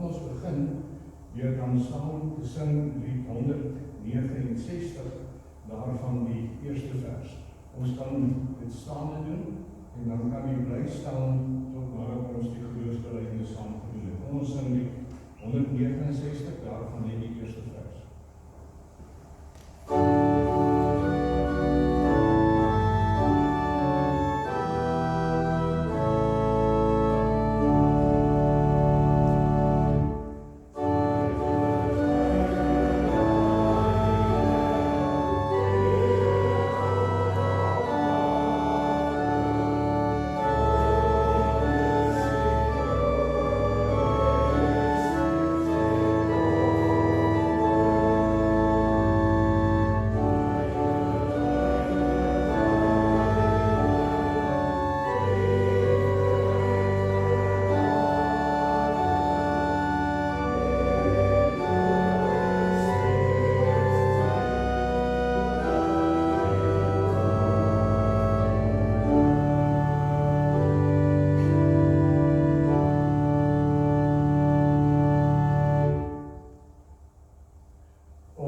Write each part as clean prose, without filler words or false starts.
ons begin deur dan saam te sing lied 169, daarvan die eerste vers. Ons kan dit staande doen, en dan kan u bly staan tot nadat ons die geloofsbelijdenis saam gedoen het. Ons sing lied 169, daarvan die eerste vers.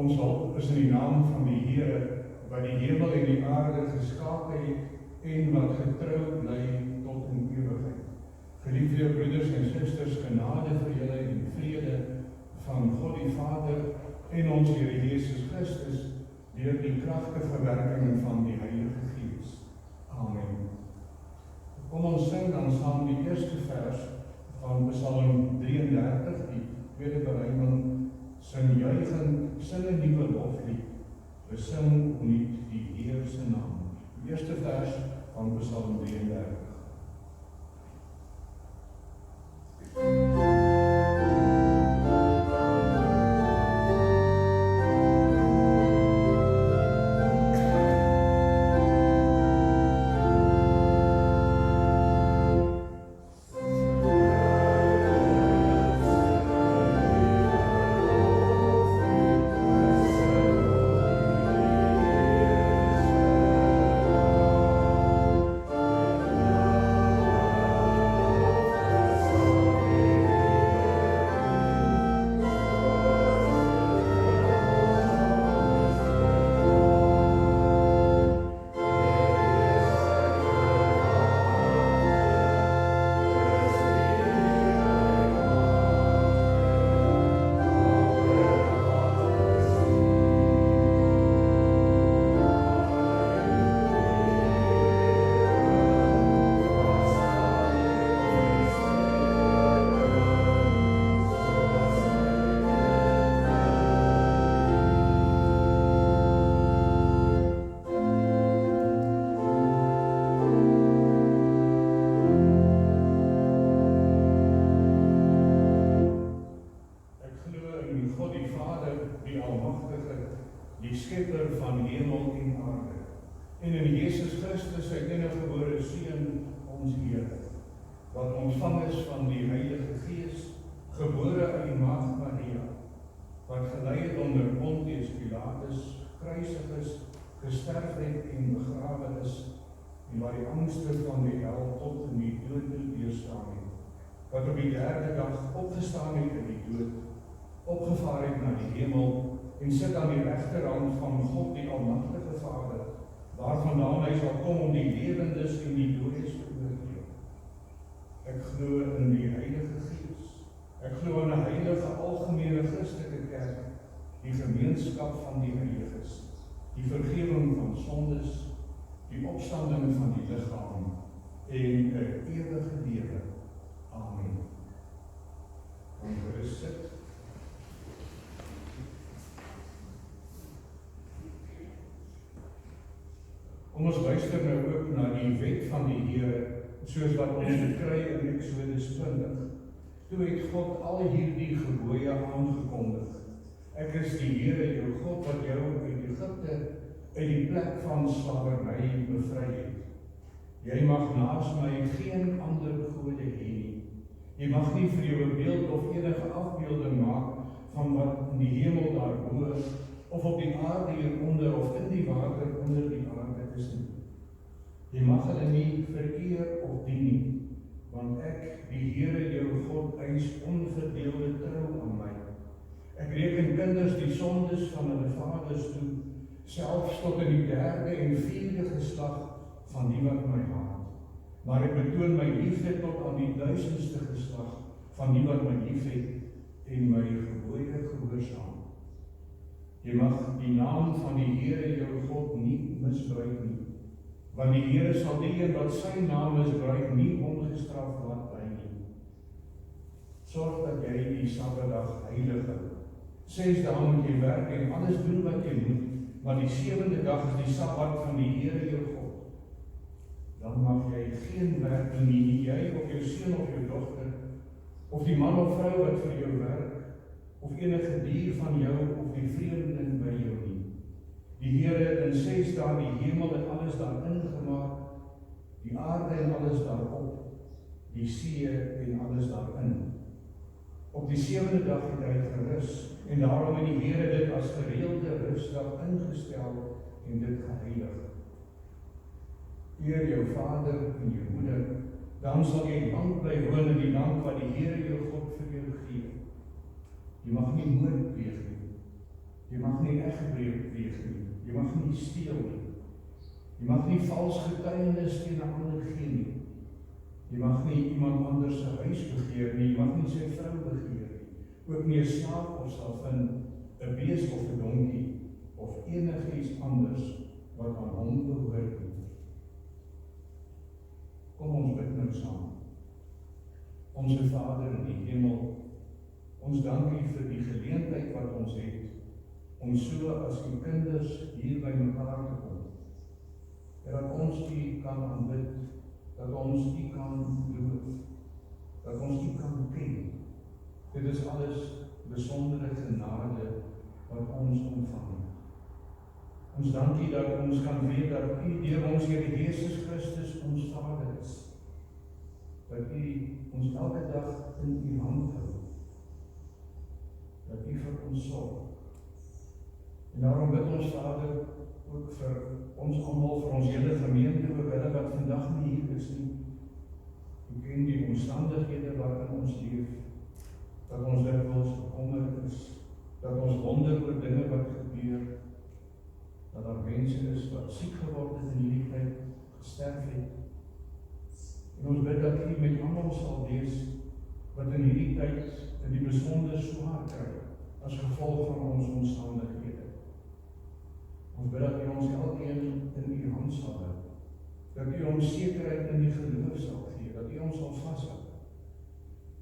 Ons hulp is in die naam van die Here, wat die hemel en die aarde geskape het en wat getrou bly tot in ewigheid. Geliefde broeders en susters, genade vir julle en vrede van God die Vader en ons Here Jesus Christus deur die kragtige werking van die Heilige Gees. Amen. Kom ons sing dan saam die eerste vers van Psalm 33, die tweede berijming. Sing juigend, sing 'n nuwe loflied, besing opnuut die Heer se naam. Die eerste vers van Psalm 33. Die skepper van hemel en aarde, en in Jesus Christus, sy eniggebore Seun, ons Here, wat ontvang is van die Heilige Gees, gebore uit die Maagd Maria, wat gelei het onder Pontius Pilatus, gekruisig is, gesterf het en begrawe is, en wat die angste van die hel tot in die dood deurstaan het, wat op die derde dag opgestaan het in die dood, opgevaar het na die hemel, en sit aan die regterhand van God die Almagtige Vader, waarvandaan hy sal kom om die lewendes en die dooies te oordeel. Ek glo in die Heilige Gees. Ek glo in 'n heilige algemene Christelike kerk, die gemeenskap van die heiliges, die vergifnis van sondes, die opstanding van die liggaam en 'n ewige lewe. Amen. Dan gerus sit. Kom ons luister nou ook na die wet van die Here, soos wat ons dit kry in Exodus 20. Toe het God al hierdie gebooie aangekondig. Ek is die Here jou God wat jou uit Egipte, uit die plek van slawerny bevry het. Jy mag naas my geen ander gode hê nie. Jy mag nie vir jou 'n beeld of enige afbeelding maak van wat in die hemel daarbo, of op die aarde hieronder, of in die water onder die aarde is nie. Jy mag hulle nie vereer of dien nie, want ek, die Here jou God, Hy is onverdeelde trou aan my. Ek reken kinders die sondes van hulle vaders toe, selfs tot in die 3de en 4de geslag van die wat my haat. Maar ek betoon my liefde tot aan die 1000ste geslag van die wat my liefhet en my gebooie gehoorsaam. Jy mag die naam van die Here jou God nie misbruik nie, want die Here sal die een wat sy naam misbruik nie ongestraf laat bly nie. Sorg dat jy die Sabbatdag heilig hou. 6 dae moet jy werk en alles doen wat jy moet, maar die 7de dag is die Sabbat van die Here jou God. Dan mag jy geen werk doen nie, jy of jou seun of jou dogter, of die man of vrou wat vir jou werk, of enige dier van jou of die vreemdeling by jou nie. Die Here het in 6 dae die hemel en alles daarin gemaak, die aarde en alles daarop, die see en alles daarin. Op die 7de dag het hy gerus, en daarom het die Here dit as gereelde rusdag ingestel en dit geheilig. Eer jou vader en jou moeder, dan sal jy lank bly woon in die land wat die Here jou God vir jou gee. Jy mag nie moord pleeg nie. Jy mag nie egbreek pleeg nie. Jy mag nie steel nie. Jy mag nie vals getuienis teen 'n ander gee nie. Jy mag nie iemand anders se huis begeer nie. Jy mag nie sy vrou begeer nie. Ook nie 'n slaaf of slavin, 'n bees of 'n donkie of enigiets anders wat aan hom behoort nie. Kom ons bid nou saam. Onse Vader in die hemel, ons dank U vir die geleentheid wat ons het, om so as U kinders hier by mekaar te kom. En dat ons U kan aanbid, dat ons U kan loof, dat ons U kan ken. Dit is alles besondere genade wat ons ontvang. Ons dank U dat ons kan weet dat U deur ons Here Jesus Christus ons Vader is. Dat U ons elke dag in U hand hou. Dat U vir ons sorg. En daarom bid ons Vader ook vir ons almal, vir ons hele gemeente, ook hulle wat vandag nie hier is nie. U ken die omstandighede waarin ons leef, dat ons dikwels bekommerd is, dat ons wonder oor dinge wat gebeur, dat daar mense is wat siek geword het in hierdie tyd, gesterf het. En ons bid dat U met almal sal wees wat in hierdie tyd in die besonder swaar kry, as gevolg van ons omstandighede. Ons bid dat U ons elkeen in U hand sal hou, dat U ons sekerheid in die geloof sal gee, dat U ons sal vashou,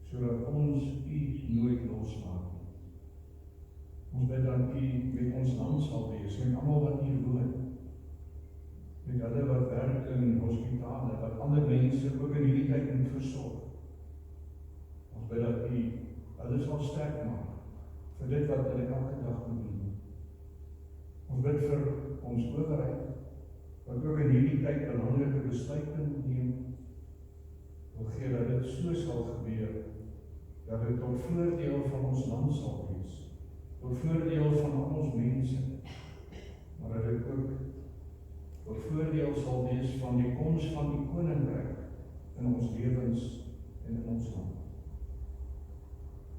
sodat ons U nooit loslaat nie. Ons bid dat U met ons land sal wees, met almal wat hier woon, met hulle wat werk in hospitale, wat ander mense ook in hierdie tyd moet versorg. Ons bid dat U hulle sal sterk maak vir dit wat hulle elke dag moet doen. Ons bid vir ons owerheid, wat ook in hierdie tyd belangrike besluite moet neem. Wil gee dat dit so sal gebeur, dat dit tot voordeel van ons land sal wees, tot voordeel van al ons mense, maar dat dit ook tot voordeel sal wees van die koms van die koninkryk in ons lewens en in ons land.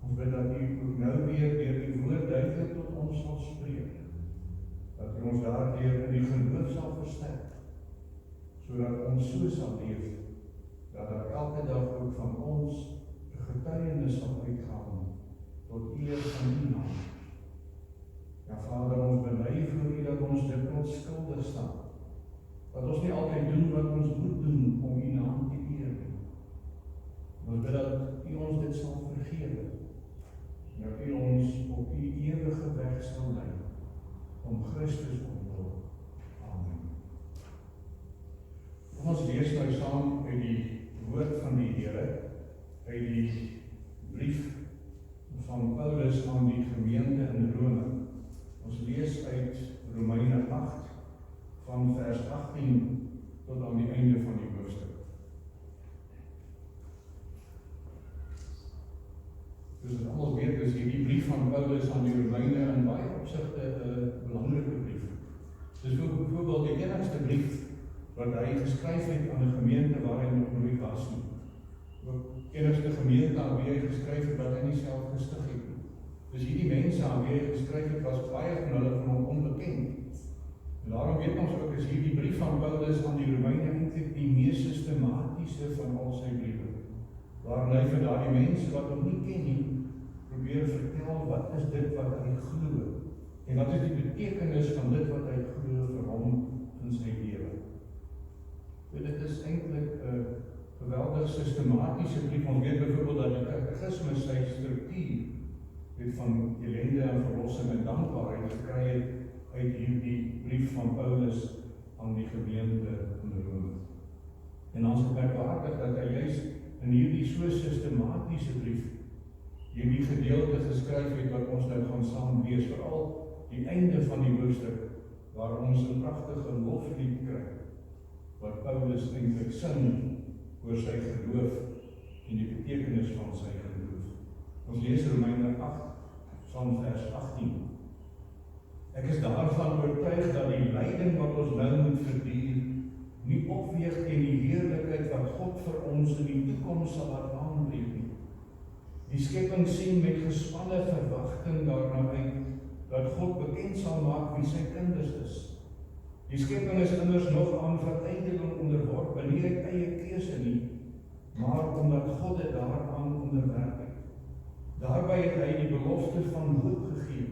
Ons bid dat U ook nou weer deur die woord duidelik tot ons sal spreek, dat U ons daardeur in die geloof sal versterk, sodat ons so sal leef, dat daar elke dag ook van ons 'n getuienis sal uitgaan tot eer van U naam. Ja Vader, ons bely voor U dat ons dikwels skuldig staan, dat ons nie altyd doen wat ons moet doen om U naam te eer nie. Ons bid dat U ons dit sal vergewe, en dat U ons op U ewige weg sal lei, om Christus omwil. Amen. Ons lees nou saam uit die woord van die Here, uit die brief van Paulus aan die gemeente in Rome. Ons lees uit Romeine 8, van vers 18 tot aan die einde van die hoofstuk. Dus het almal weet, is hierdie brief van Paulus aan die Romeine in baie opsigte 'n belangrike brief. Dis byvoorbeeld die enigste brief wat hy geskryf het aan 'n gemeente waar hy nog nooit was nie. Ook enigste gemeente aan wie hy geskryf het wat hy nie self gestig het nie. Dus hierdie mense aan wie hy geskryf het, was baie van hulle van hom onbekend. En daarom weet ons ook, is hierdie brief van Paulus aan die Romeine eintlik die mees systematiese van al sy briewe, waarin hy vir daardie mense wat hom nie ken nie, probeer vertel wat is dit wat hy glo, en wat is die betekenis van dit wat hy glo vir hom in sy lewe. So dit is eintlik 'n geweldig systematiese brief. Ons weet byvoorbeeld dat die katekisme sy struktuur van ellende en verlossing en dankbaarheid gekry het uit hierdie brief van Paulus aan die gemeente in Rome. En ons is merkwaardig dat hy juist in hierdie so systematiese brief hierdie gedeelte geskryf het wat ons nou gaan saam lees, veral die einde van die hoofstuk waar ons 'n pragtige loflied kry wat Paulus eintlik sing oor sy geloof en die betekenis van sy geloof. Ons lees Romeine 8 van vers 18. Ek is daarvan oortuig dat die lyding wat ons nou moet verduur nie opweeg teen die heerlikheid wat God vir ons in die toekoms sal laat aanbreek nie. Die skepping sien met gespanne verwagting daarna uit dat God bekend sal maak wie sy kinders is. Die skepping is immers nog aan verydeling onderworpe, nie uit eie keuse nie, maar omdat God dit daaraan onderwerp het. Daarby het hy die belofte van hoop gegee.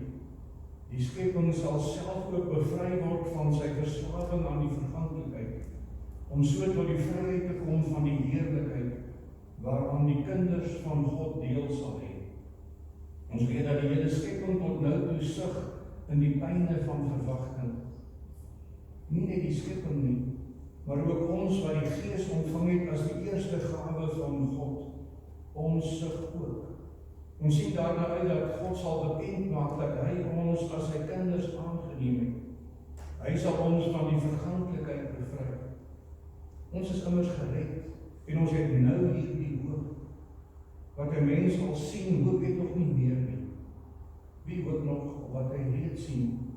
Die skepping sal self ook bevry word van sy verslawing aan die verganklikheid, om so tot die vryheid te kom van die heerlikheid, waaraan die kinders van God deel sal hê. Ons weet dat die hele skepping tot nou toe sug in die pyne van verwagting. Nie net die skepping nie, maar ook ons wat die Gees ontvang het as die eerste gawe van God. Ons sug ook. Ons sien daarna uit dat God sal bekend maak dat hy ons as sy kinders aangeneem het. Hy sal ons van die verganklikheid bevry. Ons is immers gered en ons het nou hierdie hoop. Wat 'n mens al sien, hoop het nog nie meer nie. Wie hoop nog op wat hy reeds sien?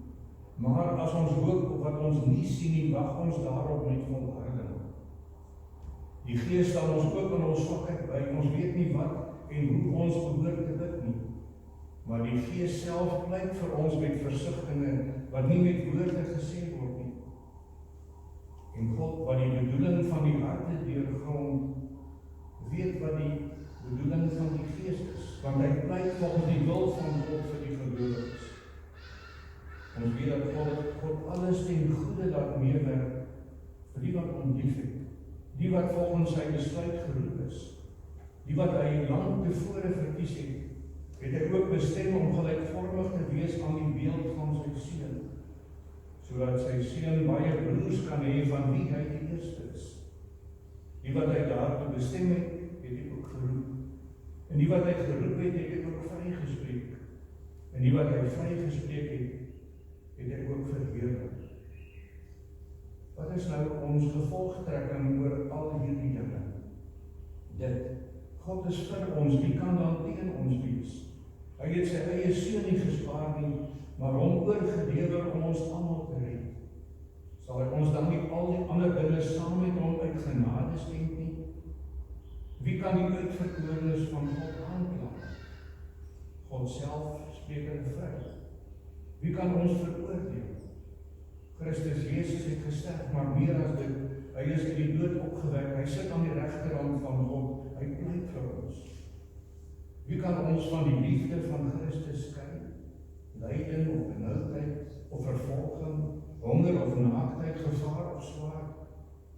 Maar as ons hoop op wat ons nie sien nie, wag ons daarop met volharding. Die Gees staan ons ook in ons swakheid by. Ons weet nie wat en hoe ons behoort te bid nie. Maar die Gees self pleit vir ons met versigtinge wat nie met woorde gesê word nie. En God, wat die bedoeling van die harte deurgrond, weet wat die bedoeling van die Gees is, want hy pleit volgens die wil van God vir die gelowiges. Ons weet dat God alles ten goeie laat meewerk vir die wat hom liefhet, die wat volgens sy besluit geroep is, die wat hy lang tevore verkies het hy ook bestem om gelykvormig te wees aan die beeld van sy seun, sodat sy seun baie broers kan hê van wie hy die eerste is. Die wat hy daartoe bestem het hy ook geroep. En die wat hy geroep het hy ook vrygespreek. En die wat hy vrygespreek het hy ook verheerlik. Wat is nou ons gevolgtrekking oor al hierdie dinge? Dit, God is vir ons, wie kan dan teen ons wees? Hy het sy eie seun nie gespaar nie, maar hom oorgelewer om ons almal te red. Sal hy ons dan nie al die ander dinge saam met hom uit genade skenk nie? Wie kan die uitverkorenes van God aankla? God self spreek hulle vry. Wie kan ons veroordeel? Christus Jesus het gesterf, maar meer as dit, hy is uit die dood opgewek, hy sit aan die regterhand van God, hy pleit vir ons. Wie kan ons van die liefde van Christus skei? Lyding of benoudheid of vervolging, honger of naaktheid, gevaar of swaard?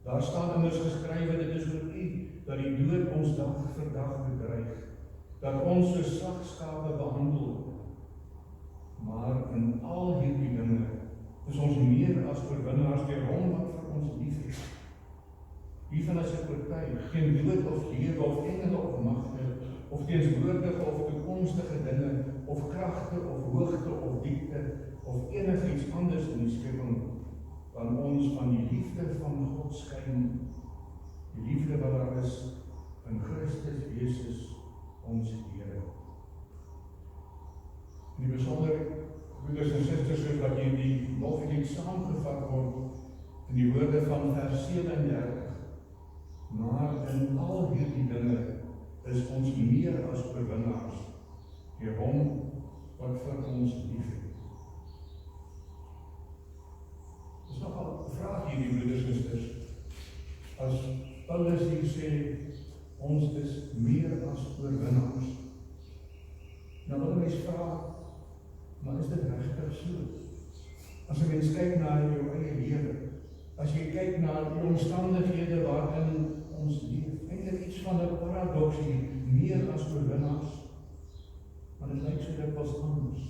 Daar staan immers geskrywe, dit is oor U, dat die dood ons dag vir dag bedreig, dat ons so slagskape behandel word. Maar in al hierdie dinge is ons meer as oorwinnaars deur hom wat vir ons liefhet. Hiervan is ek oortuig, geen dood of lewe of engele of magte, of teenswoordige of toekomstige dinge, of kragte of hoogte of diepte, of enigiets anders in die skepping, kan ons van die liefde van God skei, die liefde wat daar is in Christus Jesus ons Here. In die besonder, broeders en susters, wat hierdie loflied saamgevat word in die woorde van vers 37. Maar in al hierdie dinge is deur hom wat vir ons liefhet. Dis nogal 'n vraag hier, die broeders en susters. As Paulus hier sê, ons is meer as oorwinnaars. Nou wil mens vra, maar is dit regtig so? As 'n mens kyk na jou eie lewe, as jy kyk na die omstandighede waarin ons leef, eintlik iets van 'n paradoks hier, meer as oorwinnaars, maar dit lyk so dikwels anders.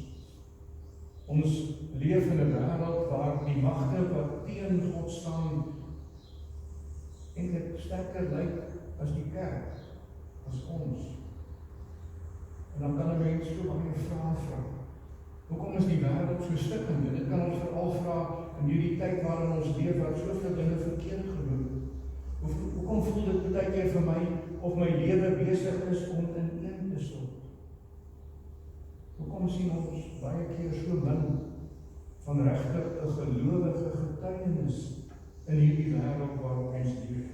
Ons leef in 'n wêreld waar die magte wat teen God staan eintlik sterker lyk as die kerk, as ons. En dan kan 'n mens so baie vrae vra. Hoekom is die wêreld so stikkend? En dit kan ons veral vra in hierdie tyd waarin ons leef, waar soveel dinge verkeerd gebeur. Hoekom voel dit baie keer vir my of my lewe besig is om ineen te stort? Hoekom sien ons baie keer so min van regtig 'n gelowige getuienis in hierdie wêreld waarop ons leef?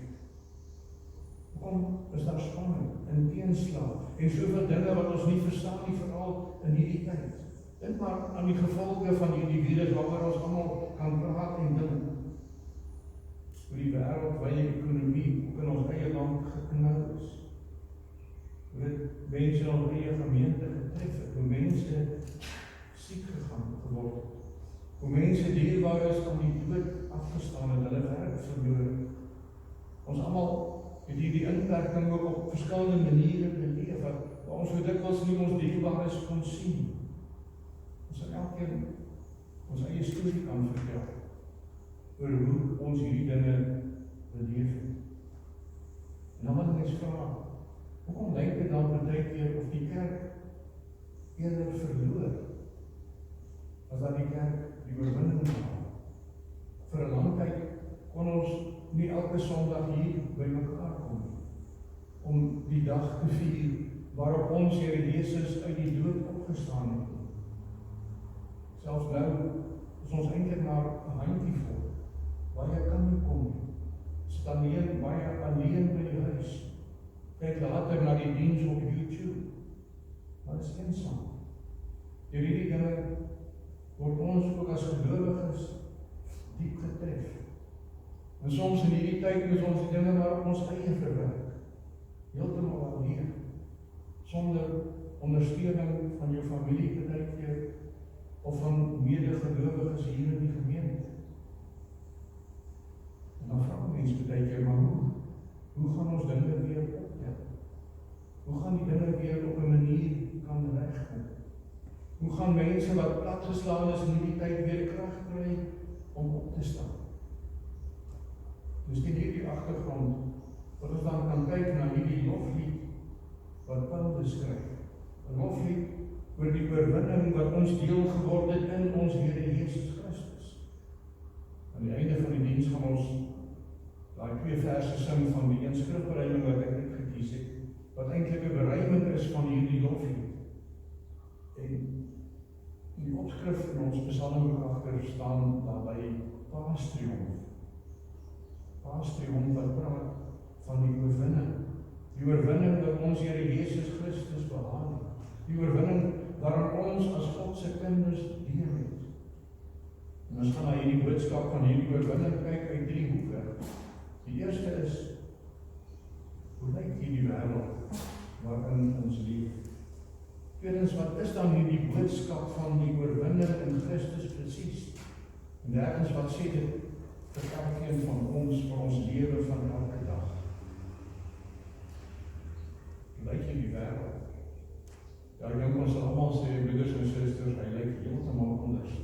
Hoekom is daar spanning en teenslag en soveel dinge wat ons nie verstaan nie, veral in hierdie tyd? Dink maar aan die gevolge van hierdie virus waaroor ons almal kan praat en dink. Hoe die wêreldwye ekonomie ook in ons eie land geknou is. Hoe dit mense in ons eie gemeente getref het, hoe mense siek geword het. Hoe mense dierbaar is aan die dood afgestaan en hulle werk verloor. Ons almal het hierdie inperking ook op verskillende maniere beleef, wat ons so dikwels nie ons dierbaares kon sien. Ons het elkeen ons eie storie kan vertel oor hoe ons hierdie dinge beleef het. En dan moet mens vra, hoekom lyk dit dan baie keer of die kerk eerder verloor as dat die kerk die oorwinning haal? Vir 'n lang tyd kon ons nie elke Sondag hier by mekaar kom om die dag te vier waarop ons Here Jesus uit die dood opgestaan het. Selfs nou is ons eintlik maar 'n handjievol. Baie kan nie kom nie. Staan hier baie alleen by die huis. Kyk later na die diens op YouTube. Maar is eensaam. Deur hierdie dinge word ons ook as gelowiges diep getref. En soms in hierdie tyd moet ons die dinge maar op ons eie verwerk. Heeltemal alleen. Sonder ondersteuning van jou familie baie keer of van medegelowiges hier in die gemeente. En dan vra mense baie keer, maar hoe gaan ons dinge weer optel? Hoe gaan die dinge weer op 'n manier kan regkom? Hoe gaan mense wat platgeslaan is in hierdie tyd weer krag kry om op te staan? Dus teen hierdie agtergrond, wat ons dan kan kyk na hierdie loflied wat Paulus skryf. 'n Loflied oor die oorwinning wat ons deel geword het in ons Here Jesus Christus. Aan die einde van die diens gaan ons daai 2 verse sing van die een skrifbereiding wat ek net gekies het, wat eintlik 'n bereiding is van hierdie loflied. En die opskrif in ons psalm agter staan daarby Paastriomf. Paastriomf wat praat van die oorwinning. Die oorwinning wat ons Here Jesus Christus behaal het. Die oorwinning waarin ons as God se kinders deel het. En ons gaan na hierdie boodskap van hierdie oorwinning kyk uit 3 hoeke. Die eerste is, hoe lyk hierdie wêreld waarin ons leef? Tweedens, wat is dan hierdie boodskap van die oorwinning in Christus presies? En derdens, wat sê dit vir elkeen van ons vir ons lewe van elke dag? Hoe lyk hierdie wêreld? Ja, ek dink ons sal almal sê, broeders en susters, hy lyk heeltemal anders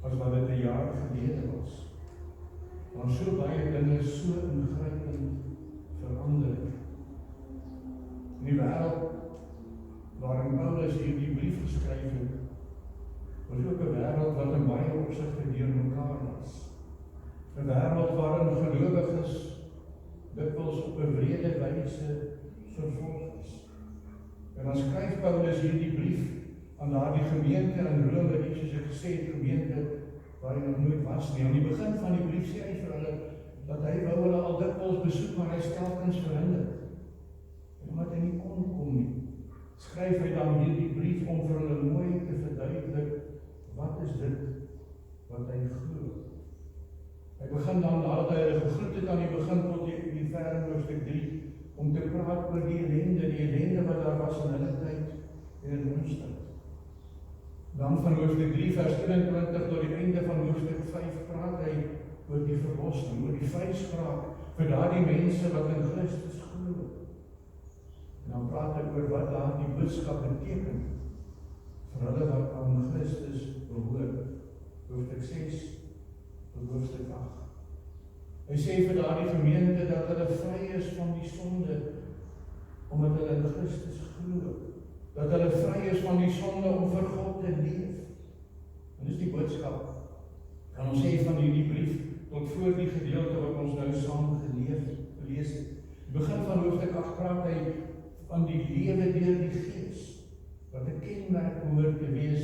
as wat dit 'n jaar gelede was. Maar so baie dinge so ingrypend verander. In die wêreld waarin Paulus hierdie brief geskryf het, was ook 'n wêreld wat in baie opsigte deur mekaar was. 'n Wêreld waarin gelowiges dikwels op 'n wrede wyse vervolg is. En dan skryf Paulus hierdie brief aan daardie gemeente in Rome, die soos ek gesê het, gemeente waar hy nog nooit was nie. Aan die begin van die brief sê hy vir hulle dat hy wou hulle al dikwels besoek, maar hy is telkens verhinder. En omdat hy nie kon kom nie, skryf hy dan hierdie brief om vir hulle mooi te verduidelik, wat is dit wat hy glo. Hy begin dan, nadat hy hulle gegroet het aan die begin tot die vers hoofstuk 3, om te praat oor die ellende wat daar was in hulle tyd en in ons tyd. Dan van hoofstuk 3 vers 21 tot die einde van hoofstuk 5 praat hy oor die verlossing, oor die vryspraak vir daardie mense wat in Christus glo. En dan praat hy oor wat daardie boodskap beteken vir hulle wat aan Christus behoort. Hoofstuk 6 tot hoofstuk 8. Hy sê vir daardie gemeente dat hulle vry is van die sonde, omdat hulle in Christus glo. Dat hulle vry is van die sonde om vir God te leef. En dis die boodskap, kan ons sê van hierdie brief, tot voor die gedeelte wat ons nou saam gelees het. Die begin van hoofstuk 8 praat hy van die lewe deur die Gees, wat 'n kenmerk behoort te wees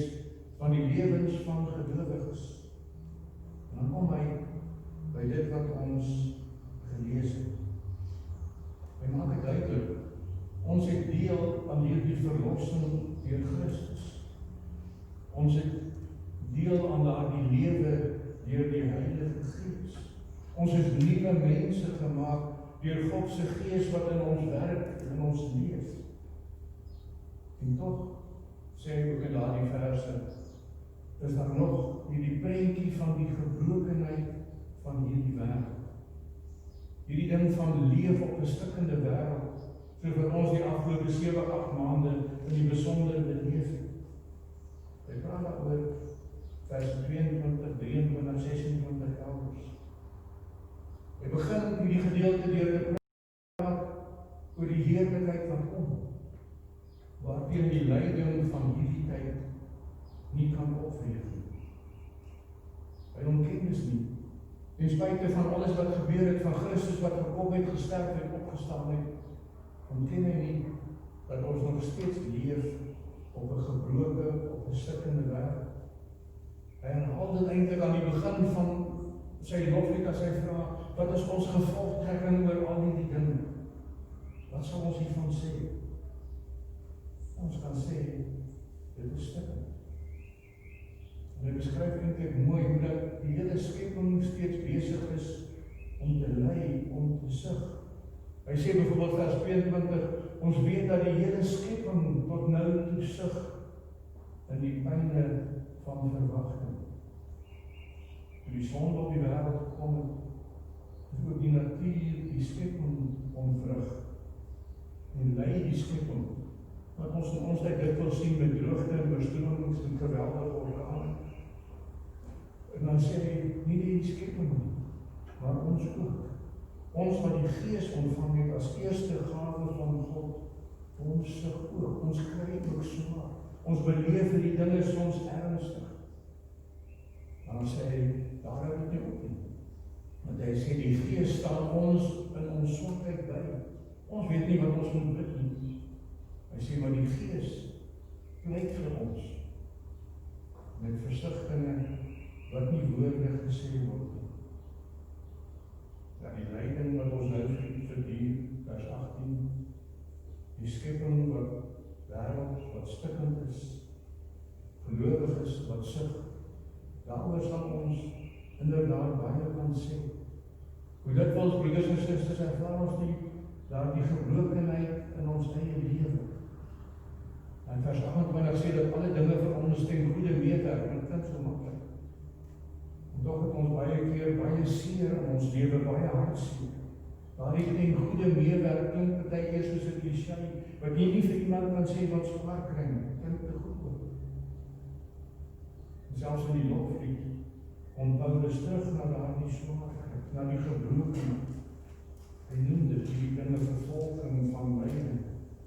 van die lewens van gelowiges. En dan kom hy by dit wat ons gelees het. Hy maak dit duidelik, ons het deel aan hierdie verlossing deur Christus. Ons het deel aan daardie lewe deur die Heilige Gees. Ons is nuwe mense gemaak deur God se Gees wat in ons werk en in ons leef. En tog, sê hy ook in daardie verse, is daar nog hierdie prentjie van die gebrokenheid van hierdie wêreld. Hierdie ding van leef op 'n stikkende wêreld, soos wat ons die afgelope 7-8 maande in die besonder beleef het. Hy praat daaroor vers 22, 23, 26 elders. Hy begin hierdie gedeelte deur te praat oor die heerlikheid wat kom, waarteen die lyding van hierdie tyd nie kan opweeg nie. Hy ontken dit nie. Ten spyte van alles wat gebeur het, van Christus wat gekom het, gesterf het, opgestaan het, ontken hy nie dat ons nog steeds leef op 'n gebroke, op 'n stikkende wêreld. Hy herhaal dit eintlik aan die begin van sy loflied as hy vra, wat is ons gevolgtrekking oor al hierdie dinge? Wat sal ons hiervan sê? Ons kan sê, dit is stikkend. En hy beskryf eintlik mooi hoe dat die hele skepping steeds besig is om te ly, om te sug. Hy sê byvoorbeeld vers 22, ons weet dat die hele skepping tot nou toe sug in die pyne van verwagting. Toe die sonde op die wêreld gekom het, is ook die natuur, die skepping ontwrig. En ly die skepping, wat ons in ons tyd dikwels sien met droogte en oorstromings en geweldige orkane. En dan sê hy, nie die skepping nie, maar ons ook. Ons wat die Gees ontvang het as eerste gawe van God, ons sug ook, ons kry ook swaar. Ons beleef die dinge soms ernstig. En dan sê hy, daar hou dit nie op nie. Want hy sê, die Gees staan ons in ons swakheid by. Ons weet nie wat ons moet bid nie. Hy sê, maar die Gees pleit vir ons met versigtinge wat nie woorde gesê word nie. Ja, die lyding wat ons nou verduur, vers 18, die skepping wat wêreld wat stikkend is, gelowiges wat sug, daaroor sal ons inderdaad baie kan sê. Hoe dikwels, broeders en susters, ervaar ons die gebrokenheid in ons eie lewe. En vers 28 sê dat alle dinge vir ons ten goeie meewerk, en dit klink so maklik. En tog het ons baie keer baie seer in ons lewe, baie hartseer. Daardie ten goeie meewerk klink partykeer soos 'n kliseë, wat jy nie vir iemand kan sê wat swaar kry nie. Klink te goed ook. En selfs in die loflied kom Paulus terug na daardie swaarheid, na die gebrokenheid. Hy noem dit die dinge vervolging van lyding,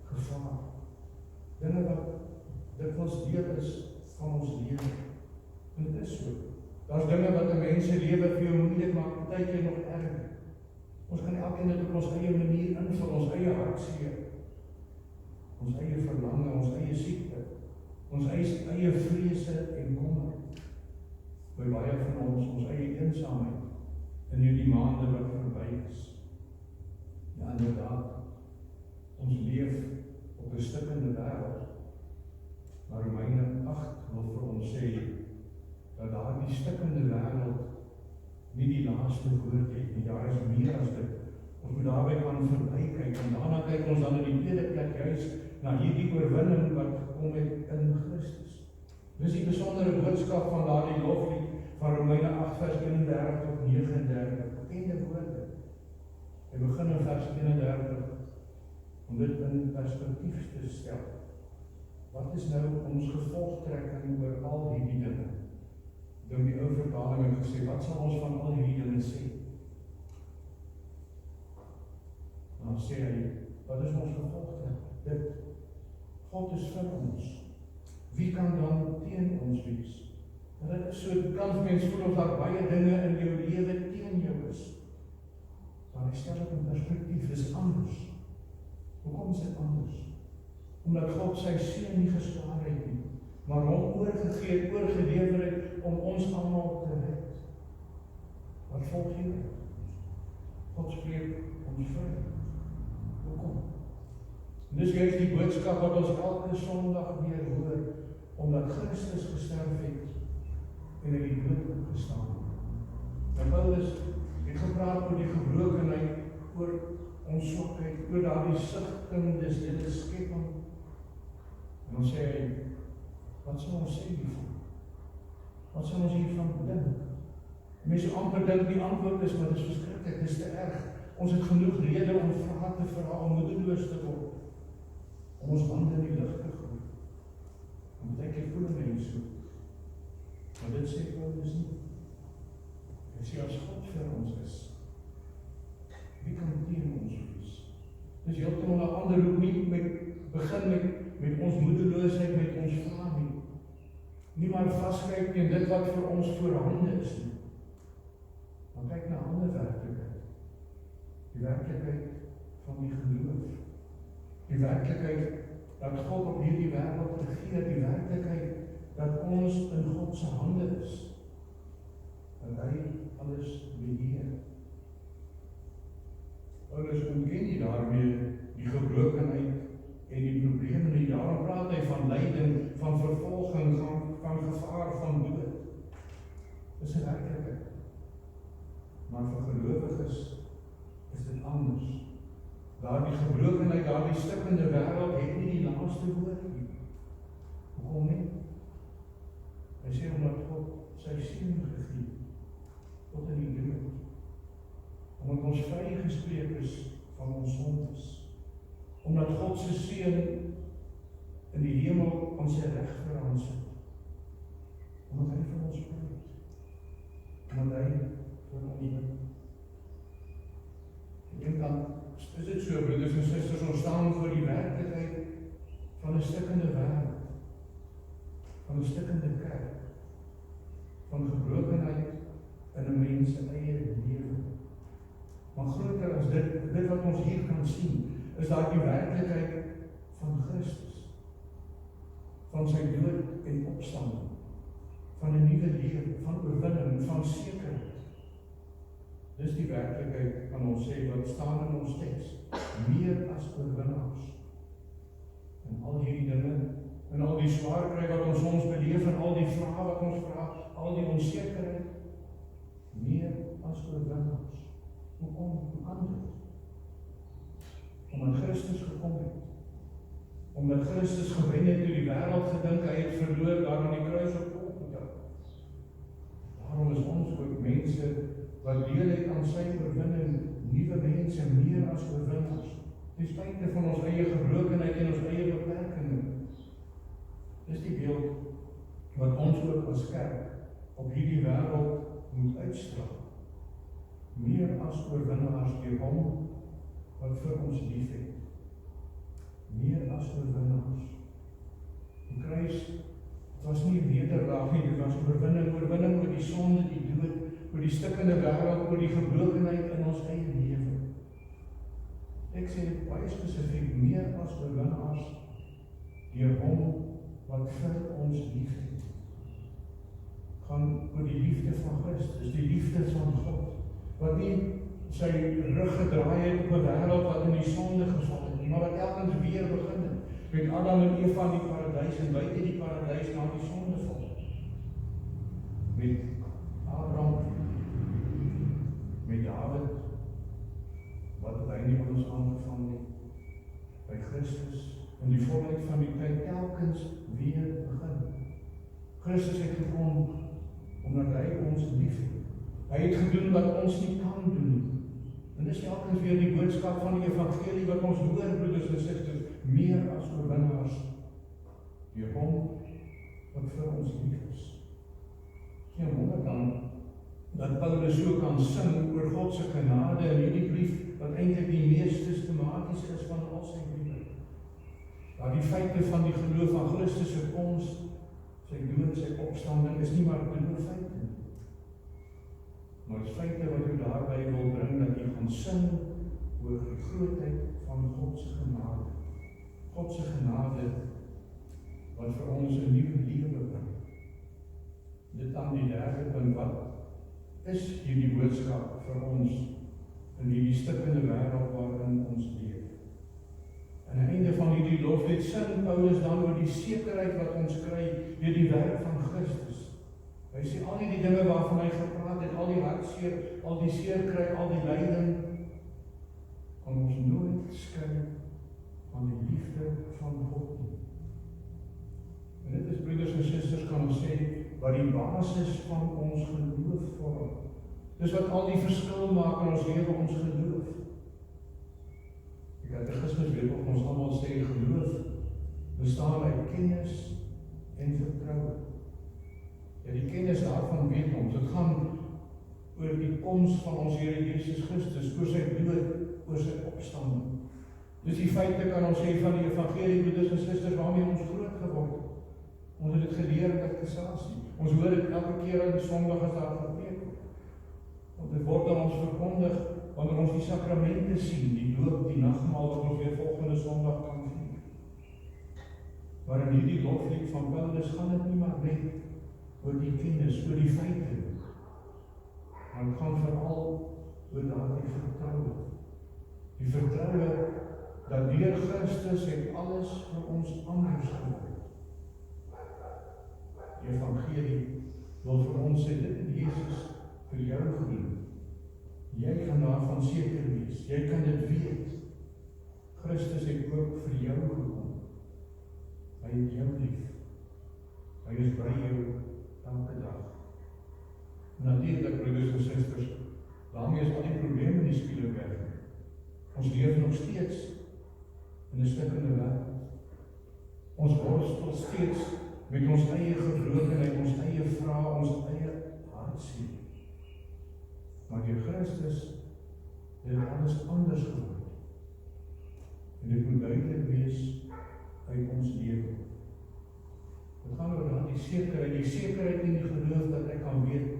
gevaar. Dinge wat dikwels deel is van ons lewe. En dit is so. Daar's dinge wat 'n mens se lewe vir jou moeilik maak, partykeer nog erger. Ons kan elkeen dit op ons eie manier invul, ons eie hartseer, ons eie verlange, ons eie siekte, ons eie vrese en kommer. By baie van ons eie eensaamheid in hierdie maande wat verby is. Ja, inderdaad, ons leef op 'n stikkende wêreld. ons sê, dat daar die stikkende wêreld nie die laaste woord het nie, daar is meer as dit. Ons moet daarby kan verby kyk, en daarna kyk ons dan in die tweede plek juis na hierdie oorwinning wat gekom het in Christus. Dis die besondere boodskap van daardie loflied van Romeine 8 vers 31 tot 39, bekende woorde. Hy begin in vers 31 om dit in perspektief te stel. Wat is nou ons gevolgtrekking oor al hierdie dinge? Dink die ou vertaling het gesê, wat sal ons van al hierdie dinge sê? En dan sê hy, wat is ons gevolgtrekking? Dit, God is vir ons. Wie kan dan teen ons wees? En dit is so, kan mens voel of daar baie dinge in jou lewe teen jou is. Maar hy stel het in perspektief, is anders. Hoekom is dit anders? Omdat God sy seun nie gespaar het nie, maar hom oorgegee, oorgelewer het om ons almal te red. Wat volg hier? God spreek ons vry. Hoekom? En dis juist die boodskap wat ons elke Sondag weer hoor, omdat Christus gesterf het en in die dood opgestaan het. En Paulus het gepraat oor die gebrokenheid, oor ons swakheid, oor daardie sigtindes, dit is skepping. En dan sê hy, wat sal ons sê hiervan? Wat sal ons hiervan dink? Mense amper dink die antwoord is, maar dit is verskriklik, dit is te erg. Ons het genoeg rede om vrae te vra, om moedeloos te word, om ons hande in die lug te gooi. En baie voel mense so. Maar dit sê Paulus nie. Hy sê as God vir ons is, wie kan teen ons wees? Dis heeltemal 'n ander hoek, nie begin met ons moedeloosheid, met ons vrae nie. Nie maar vaskyk teen dit wat vir ons voorhande is nie. Maar kyk na 'n ander werklikheid. Die werklikheid van die geloof. Die werklikheid dat God op hierdie wêreld regeer, die werklikheid dat ons in God se hande is. En hy alles beheer. Paulus ontken nie daarmee die gebrokenheid en die probleme nie. Daarom praat hy van lyding, van vervolging, van gevaar, van dood. Dis 'n werklikheid. Maar vir gelowiges is dit anders. Daardie gebrokenheid, daardie stikkende wêreld het nie die laaste woord nie. Hoekom nie? Hy sê omdat God sy seun gegee tot in die dood. Omdat ons vrygespreek is van ons sondes. Omdat God se seun in die hemel aan sy reg verhans het. Omdat hy vir ons bid. Omdat hy vir ons bid. En dan is dit so, broeders en susters, ons staan voor die werklikheid van 'n stikkende wêreld, van 'n stikkende kerk, van gebrokenheid in 'n mens se eie lewe. Maar groter as dit wat ons hier kan sien, is daar die werklikheid van Christus, van sy dood en opstanding, van 'n nuwe lewe, van oorwinning, van sekerheid. Dis die werklikheid van ons sê, wat staan in ons teks, meer as oorwinnaars. En al hierdie dinge, en al die swaar kry wat ons soms beleef, en al die vrae wat ons vra, al die onsekerheid, meer as oorwinnaars. Hoekom? Hoe anders? Omdat Christus gekom het. Omdat Christus gewen het toe die wêreld gedink hy het verloor daar aan die kruis op Golgotha. Daarom is ons ook mense wat deel het aan sy oorwinning, nuwe mense, meer as oorwinnaars. Ten spyte van ons eie gebrokenheid en ons eie beperkings. Dis die beeld wat ons ook as kerk op hierdie wêreld moet uitstraal. Meer as oorwinnaars deur hom wat vir ons lief het. Meer as oorwinnaars. Die kruis, het was nie nederlaag nie, dit was oorwinning oor die sonde, die dood, oor die stikkende wêreld, oor die gebrokenheid in ons eie lewe. Ek sê dit baie spesifiek, meer as oorwinnaars deur hom wat vir ons lief het. Gaan oor die liefde van Christus, die liefde van God, wat nie sy rug gedraai het op 'n wêreld wat in die sonde geval het, maar wat elkens weer begin het, met Adam en Eva in die paradys en buite die paradys na die sonde val. met Abraham, met David, wat hy nie met ons aangevang nie, by Christus, in die volheid van die tyd, telkens weer begin. Christus het gekom, omdat hy ons lief het. Hy het gedoen wat ons nie kan doen. En dis telkens weer die boodskap van die evangelie, wat ons hoor, broeders en susters, meer as oorwinnaars, deur hom, wat vir ons lief is. Geen wonder dan, dat Paulus so kan sing oor God se genade in hierdie brief, wat eintlik die mees systematiese is van al sy briewe. Dat die feite van die geloof van Christus se koms, sy dood, sy opstanding, is nie maar dood feite nie. Maar die feite wat u daarby wil bring, dat u gaan sing oor die grootheid van God se genade. God se genade, wat vir ons 'n nuwe lewe bring. Dit dan die derde punt, wat is hierdie boodskap vir ons in hierdie stikkende wêreld waarin ons leef. Aan die einde van hierdie loflied sing Paulus dan oor die sekerheid wat ons kry deur die werk van Christus. Hy sê al die dinge waarvan hy gepraat het, al die hartseer, al die seerkry, al die lyding, kan ons nooit skei van die liefde van God nie. En dit is, broeders en susters, kan ons sê, wat die basis van ons geloof vorm. Dis wat al die verskil maak in ons lewe, ons geloof. Katekismes weet of ons almal sê, geloof bestaan uit kennis en vertroue. Ja, die kennis daarvan weet ons, dit gaan oor die koms van ons Here Jesus Christus, oor sy dood, oor sy opstanding. Dus die feite kan ons sê van die evangelie, broeders en susters, waarmee ons groot geword het. Ons het dit geleer in kateksasie. Ons hoor dit elke keer in die Sondag as daar gepreek word. Want dit word aan ons verkondig wanneer ons die sakramente sien, die doop, die nagmaal wat ons weer volgende Sondag kan vier. Maar in hierdie loflied van Paulus gaan dit nie maar net oor die kennis, oor die feite. Maar het gaan veral oor daardie vertroue. Die vertroue dat deur Christus het alles vir ons anders geword. Die evangelie wil vir ons sê, dit het Jesus vir jou gedoen. Jy kan daarvan seker wees, jy kan dit weet. Christus het ook vir jou gekom. Hy het jou lief. Hy is by jou elke dag. Natuurlik, broeders en susters, daarmee is al die probleme in die skielik weg. Ons leef nog steeds in 'n stikkende wêreld. Ons worstel steeds met ons eie gebrokenheid, ons eie vrae, ons eie hartseer. Maar deur Christus het alles anders geword. En dit moet duidelik wees uit ons lewe. Dit gaan oor die sekerheid in die geloof dat ek kan weet,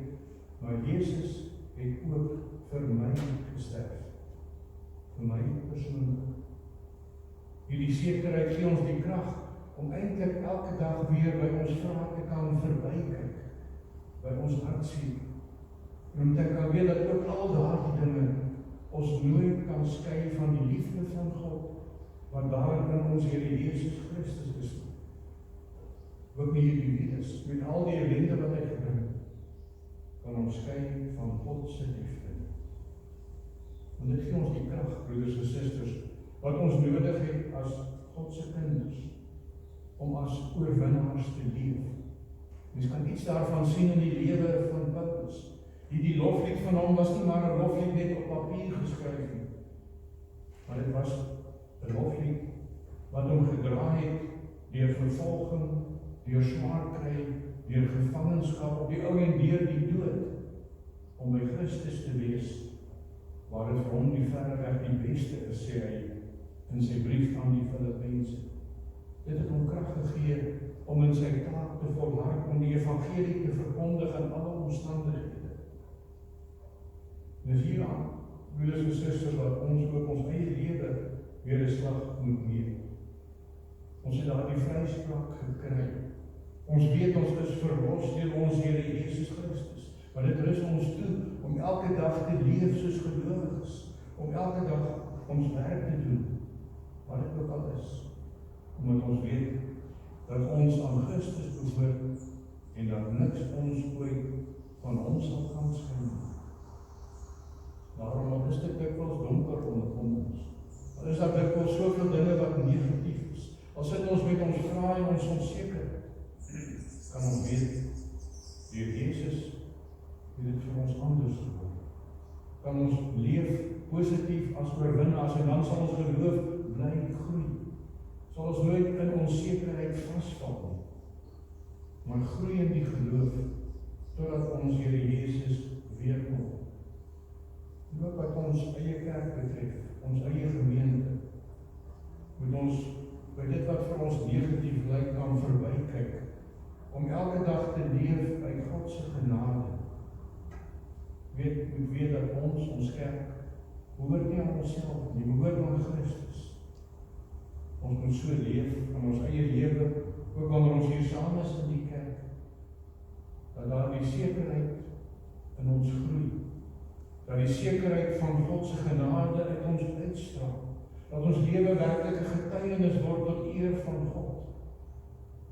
maar Jesus het ook vir my gesterf. Vir my persoonlik. Hierdie sekerheid gee ons die krag om eintlik elke dag weer by ons vrae te kan verbykyk, by ons hartseer. En om te kan weet dat ook al daardie dinge ons nooit kan skei van die liefde van God, wat daar in ons Here Jesus Christus is. Ook nie hierdie virus, met al die ellende wat hy gebring, kan ons skei van God se liefde. En dit gee ons die krag, broeders en susters, wat ons nodig het as God se kinders, om as oorwinnaars te leef. Ons kan iets daarvan sien in die lewe van Paulus. Die loflied van hom was nie maar 'n loflied net op papier geskryf nie, maar dit was 'n loflied wat hom gedra het deur vervolging, deur swaar kry, deur gevangenskap, op die ou en deur die dood, om by Christus te wees, waar dit vir hom die verreweg die beste is, sê hy in sy brief aan die Filippense. Dit het hom krag gegee om in sy taak te volhard, om die evangelie te verkondig in alle omstandighede. En dis hieraan, broeders en susters, wat ons ook ons eie lewe weer 'n slag moet neem. Ons het daardie vryspraak gekry. Ons weet ons is verlos deur ons Here Jesus Christus. Maar dit rus ons toe om elke dag te leef soos gelowiges, om elke dag ons werk te doen, wat dit ook al is. Omdat ons weet dat ons aan Christus behoort en dat niks ons ooit van ons sal kan skyn. Daarom is dit dikwels donker rondom ons. Al is daar dikwels soveel dinge wat negatief is. Al sit ons met ons vrae en ons onseker, kan ons weet, deur Jesus het dit vir ons anders geword. Kan ons leef positief as oorwinnaars en dan sal ons geloof bly groei. Sal ons nooit in onsekerheid vasval nie, maar groei in die geloof totdat ons Here Jesus weer kom. Ook wat ons eie kerk betref, ons eie gemeente, moet ons by dit wat vir ons negatief lyk kan verbykyk, om elke dag te leef uit God se genade. Moet weet dat ons kerk, behoort nie aan onsself nie, behoort aan Christus. Ons moet so leef in ons eie lewe, ook wanneer ons hier saam is in die kerk, dat daar die sekerheid in ons groei, dat die sekerheid van God se genade uit ons uitstraal, dat ons lewe werklik 'n getuienis word tot eer van God,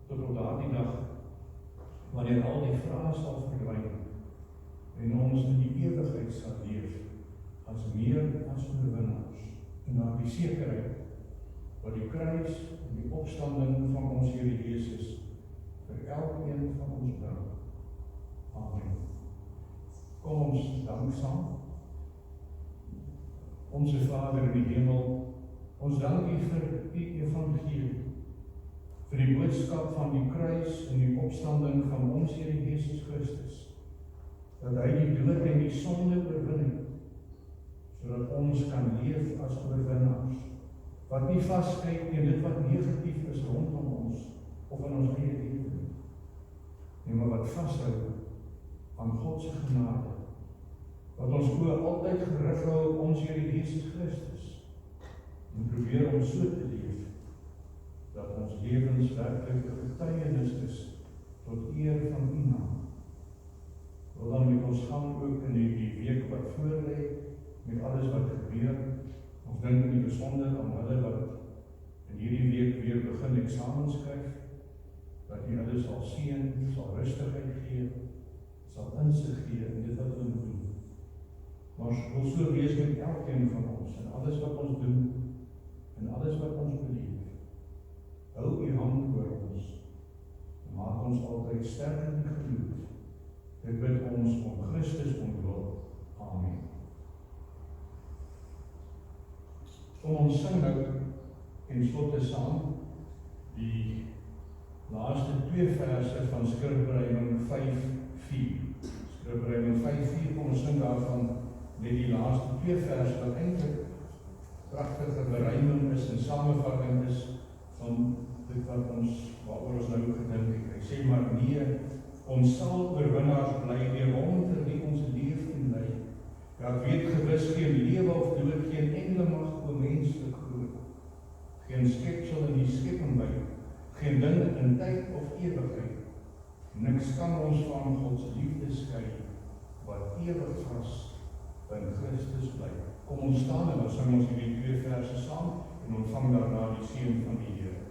tot op daardie dag, wanneer al die vrae sal verdwyn, en ons in die ewigheid sal leef, as meer as oorwinnaars, en daar die sekerheid, wat die kruis en die opstanding van ons Here Jesus, vir elkeen van ons bring. Amen. Kom ons dank saam. Onse Vader in die hemel, ons dank U vir U evangelie, vir die boodskap van die kruis en die opstanding van ons Here Jesus Christus, dat Hy die dood en die sonde oorwin het, sodat ons kan leef as oorwinnaars, wat nie vaskyk teen dit wat negatief is rondom ons, of in ons eie lewe, nie, maar wat vashou aan God se genade, wat ons oë altyd gerig hou op ons Here Jesus Christus, en probeer om so te leef, dat ons lewens werklik 'n getuienis is, tot eer van U naam. Wil dan met ons gaan ook in die week wat voorlê, met alles wat gebeur. Ons dink in die besonder aan hulle wat in hierdie week weer begin eksamens skryf, dat U hulle sal seën, sal rustigheid gee, sal insig gee in dit wat hulle moet doen. Maar ons wil so wees met elkeen van ons, en alles wat ons doen, en alles wat ons beleef. Hou U hand oor ons, en maak ons altyd sterk in die geloof. Dit bid ons om Christus ontwil. Amen. Kom ons sing nou en slotte saam die laaste 2 verse van Skrifbereiding 5:4. Skrifbereiding 5:4, kom ons sing daarvan net die laaste 2 verse wat eintlik pragtige bereiding is en samevatting is van dit wat waaroor ons nou gedink het. Hy sê maar nee, ons sal oorwinnaars bly deur Hom vir wie ons leef en ly. Ja, ek weet gewis geen lewe of dood, geen enkele mag o menslik groot, geen skepsel in die skepping by, geen ding in tyd of ewigheid. Niks kan ons van God se liefde skei, wat ewig vas in Christus bly. Kom ons staan en dan sing ons hierdie 2 verse saam en ontvang daarna die seën van die Here.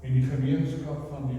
En die gemeenskap van die